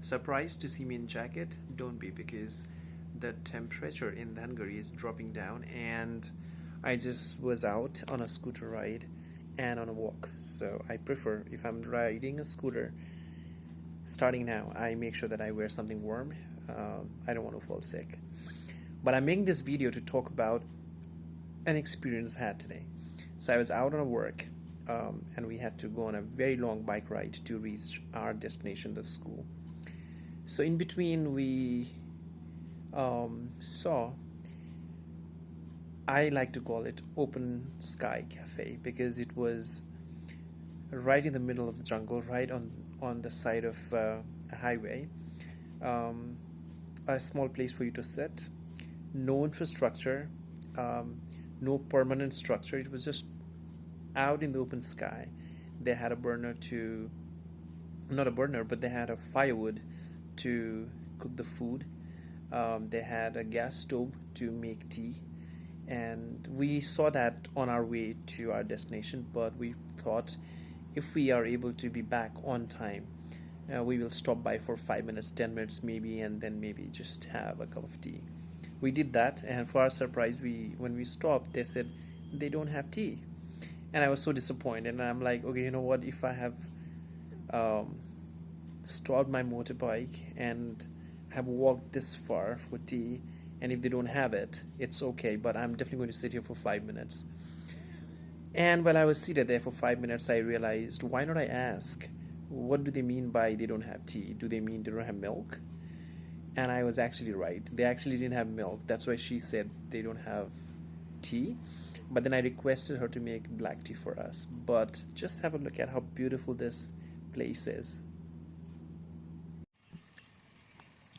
Surprised to see me in jacket? Don't be, because the temperature in Hungary is dropping down, and I just was out on a scooter ride and on a walk. So I prefer, if I'm riding a scooter starting now, I make sure that I wear something warm. I don't want to fall sick. But I'm making this video to talk about an experience I had today. So I was out on a work, and we had to go on a very long bike ride to reach our destination, the school. So in between, we saw, I like to call it open sky cafe, because it was right in the middle of the jungle, right on the side of a highway. Um, a small place for you to sit, no infrastructure, um, no permanent structure. It was just out in the open sky. They had a burner to, not a burner, but they had a firewood to cook the food. They had a gas stove to make tea, and we saw that on our way to our destination. But we thought, if we are able to be back on time, we will stop by for 5 minutes, 10 minutes maybe, and then maybe just have a cup of tea. We did that, and for our surprise, we when we stopped, they said they don't have tea, and I was so disappointed. And I'm like, okay, you know what? If I have um, stopped my motorbike and have walked this far for tea, and if they don't have it, it's okay, but I'm definitely going to sit here for 5 minutes. And while I was seated there for 5 minutes, I realized, why not I ask, what do they mean by they don't have tea? Do they mean they don't have milk? And I was actually right. They actually didn't have milk. That's why she said they don't have tea. But then I requested her to make black tea for us. But just have a look at how beautiful this place is.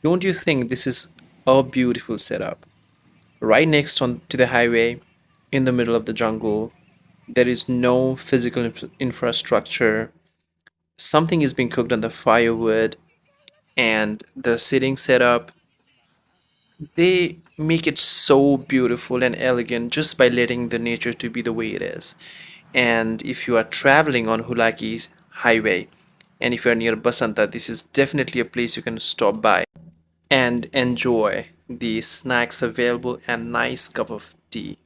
Don't you think this is a beautiful setup? Right next on to the highway, in the middle of the jungle, there is no physical infrastructure. Something is being cooked on the firewood, and the sitting setup, they make it so beautiful and elegant just by letting the nature to be the way it is. And if you are traveling on Hulaki's highway, and if you are near Basanta, this is definitely a place you can stop by and enjoy the snacks available and nice cup of tea.